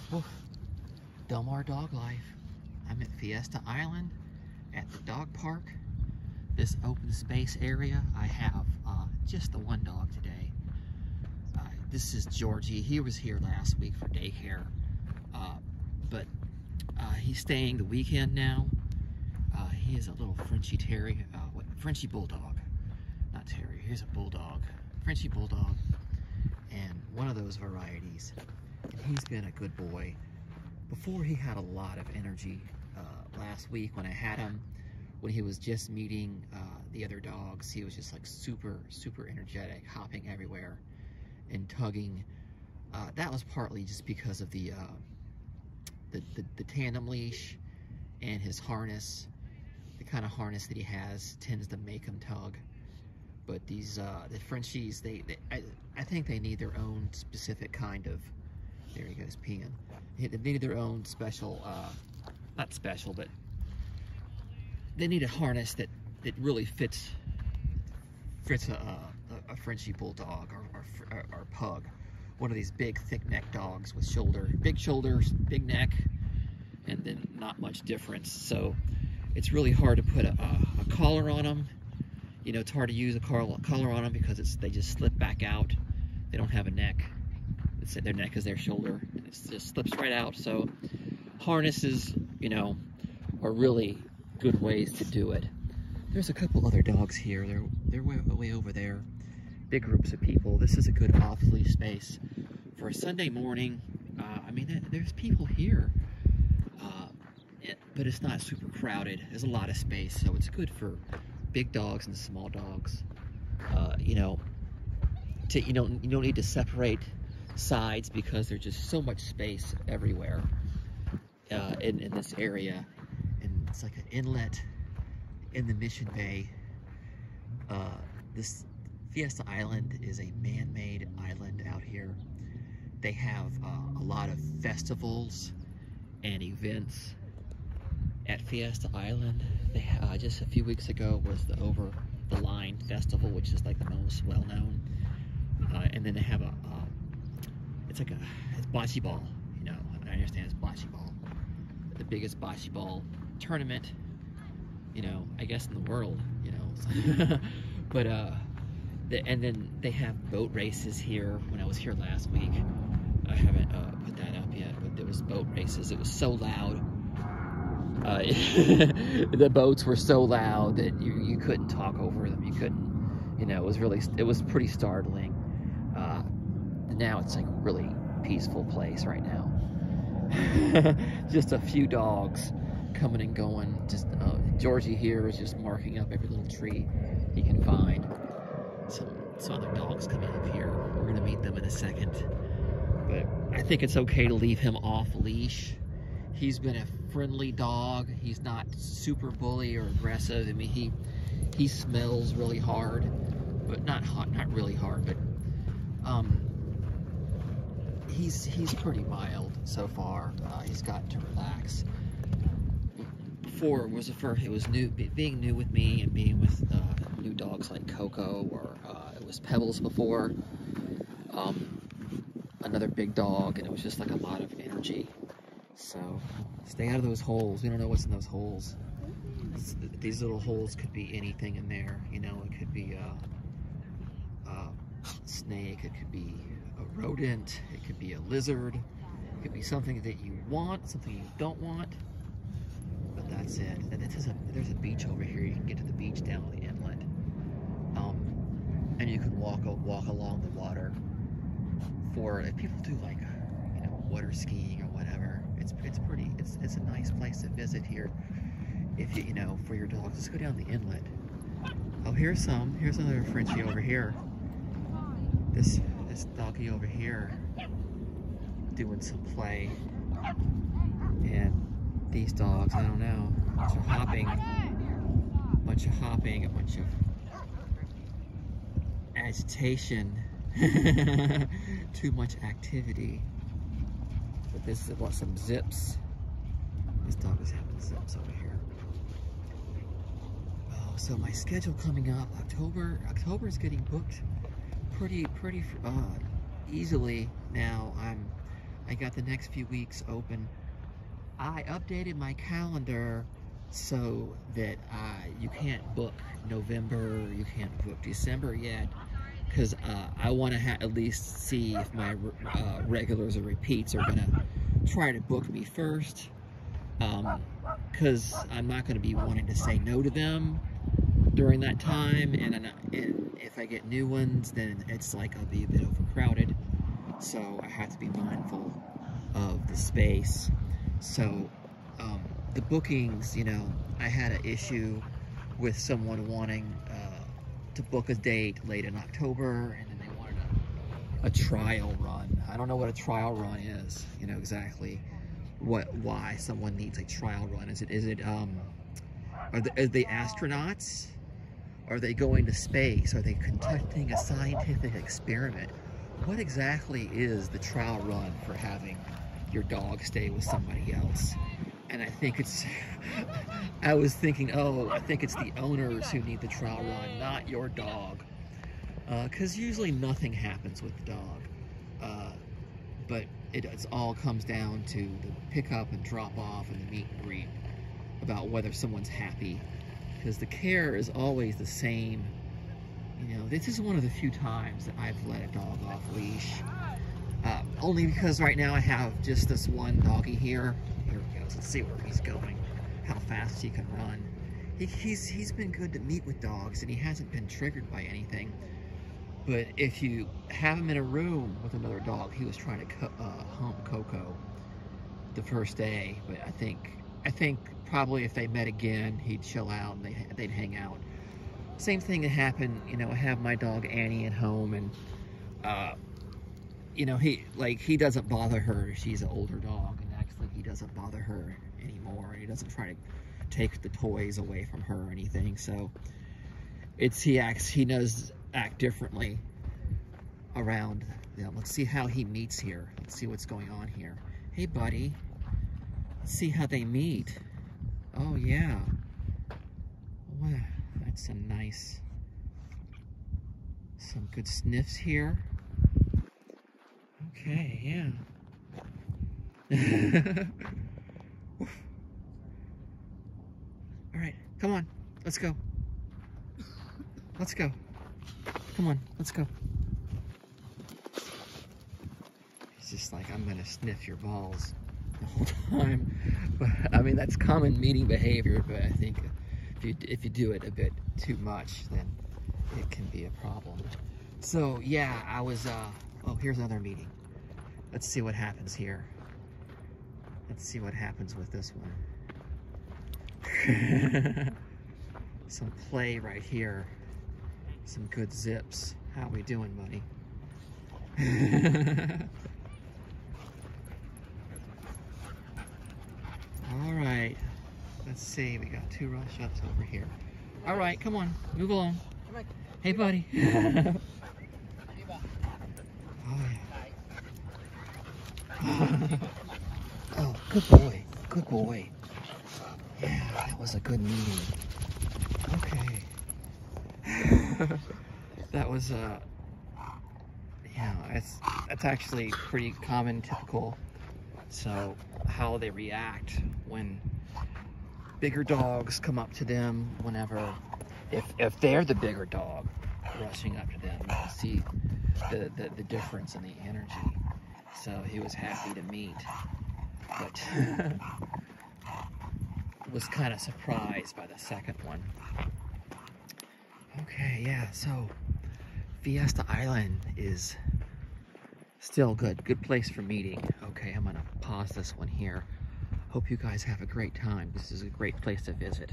Woof woof. DelMar Dog Life. I'm at Fiesta Island at the dog park. This open space area. I have just the one dog today. This is Georgie. He was here last week for daycare, but he's staying the weekend now. He is a little Frenchy Frenchy Bulldog, not Terrier. Here's a Bulldog, Frenchy Bulldog, and one of those varieties. And he's been a good boy. Before, he had a lot of energy. Last week when I had him, when he was just meeting the other dogs, he was just like super energetic, hopping everywhere and tugging. That was partly just because of the tandem leash and his harness. The kind of harness that he has tends to make him tug. But these the Frenchies, I think they need their own specific kind of. There he goes peeing. They need their own special, not special, but they need a harness that really fits a Frenchy Bulldog or pug. One of these big thick neck dogs with big shoulders, big neck, and then not much difference. So it's really hard to put a collar on them. You know, it's hard to use a collar on them because they just slip back out. They don't have a neck. It's their neck is their shoulder. It just slips right out. So harnesses, you know, are really good ways to do it. There's a couple other dogs here. They're way over there. Big groups of people. This is a good off-leash space for a Sunday morning. I mean, there's people here, but it's not super crowded. There's a lot of space, so it's good for big dogs and small dogs. You know, you don't need to separate sides because there's just so much space everywhere in this area. And it's like an inlet in the Mission Bay. This Fiesta Island is a man-made island out here. They have a lot of festivals and events at Fiesta Island. They just a few weeks ago was the Over the Line Festival, which is like the most well-known. And then they have it's bocce ball. You know, I understand it's bocce ball, the biggest bocce ball tournament, you know, I guess in the world, you know. But and then they have boat races here. When I was here last week, I haven't put that up yet, but there was boat races. It was so loud. The boats were so loud that you couldn't talk over them. You couldn't, you know, it was pretty startling. Now it's like a really peaceful place right now. Just a few dogs coming and going. Just Georgie here is just marking up every little tree he can find. Some other dogs coming up here. We're gonna meet them in a second. But I think it's okay to leave him off leash. He's been a friendly dog. He's not super bully or aggressive. I mean, he smells really hard, but not really hard, but he's pretty mild so far. He's gotten to relax. Before it was new, being new with me and being with new dogs like Coco, or it was Pebbles before, another big dog, and it was just like a lot of energy. So stay out of those holes. We don't know what's in those holes. These little holes could be anything in there. You know, it could be a snake, it could be a rodent, it could be a lizard, it could be something that you want, something you don't want. But that's it. And there's a beach over here. You can get to the beach down the inlet, and you can walk along the water. For if people do like, you know, water skiing or whatever, it's a nice place to visit here. If you know, for your dog, just go down the inlet. Oh, here's another Frenchie over here. This doggy over here doing some play, and these dogs, I don't know, a bunch of hopping, a bunch of agitation, too much activity. But this is what some zips. This dog is having zips over here. Oh, so my schedule coming up, October is getting booked pretty easily now. I got the next few weeks open. I updated my calendar so that you can't book November, you can't book December yet, because I want to at least see if my regulars or repeats are gonna try to book me first, because I'm not going to be wanting to say no to them during that time, and if I get new ones, then it's like I'll be a bit overcrowded, so I have to be mindful of the space. So the bookings, you know, I had an issue with someone wanting to book a date late in October, and then they wanted a trial run. I don't know what a trial run is, you know, exactly why someone needs a trial run. Is it are they astronauts? Are they going to space? Are they conducting a scientific experiment? What exactly is the trial run for having your dog stay with somebody else? And I think it's, I was thinking, oh, I think it's the owners who need the trial run, not your dog. Because usually nothing happens with the dog. But it all comes down to the pickup and drop off and the meet and greet, about whether someone's happy. Because the care is always the same. You know, this is one of the few times that I've let a dog off leash. Only because right now I have just this one doggy here. Here he goes. Let's see where he's going, how fast he can run. He's been good to meet with dogs, and he hasn't been triggered by anything. But if you have him in a room with another dog, he was trying to hump Coco the first day. But I think probably if they met again, he'd chill out and they'd hang out. Same thing that happened, you know, I have my dog Annie at home, and you know, he doesn't bother her. She's an older dog, and actually he doesn't bother her anymore. He doesn't try to take the toys away from her or anything. So he does act differently around them. Let's see how he meets here. Let's see what's going on here. Hey buddy, let's see how they meet. Oh yeah, wow, that's a nice, some good sniffs here. Okay, yeah. All right, come on, let's go. Let's go. Come on, let's go. He's just like, I'm gonna sniff your balls the whole time. But I mean, that's common meeting behavior, but I think if you do it a bit too much, then it can be a problem. So yeah, I was, oh, here's another meeting. Let's see what happens here. Let's see what happens with this one. Some play right here. Some good zips. How we doing, buddy? All right. Let's see. We got 2 rush ups over here. All right, come on. Move along. Hey, buddy. Oh, yeah. Oh, good boy. Good boy. Yeah, that was a good meeting. Okay. That was, yeah, that's actually pretty common, typical. So, how they react when bigger dogs come up to them whenever, if they're the bigger dog rushing up to them, you can see the difference in the energy. So he was happy to meet, but was kind of surprised by the second one. Okay, yeah, so Fiesta Island is still good place for meeting. Okay, I'm gonna pause this one here. Hope you guys have a great time. This is a great place to visit.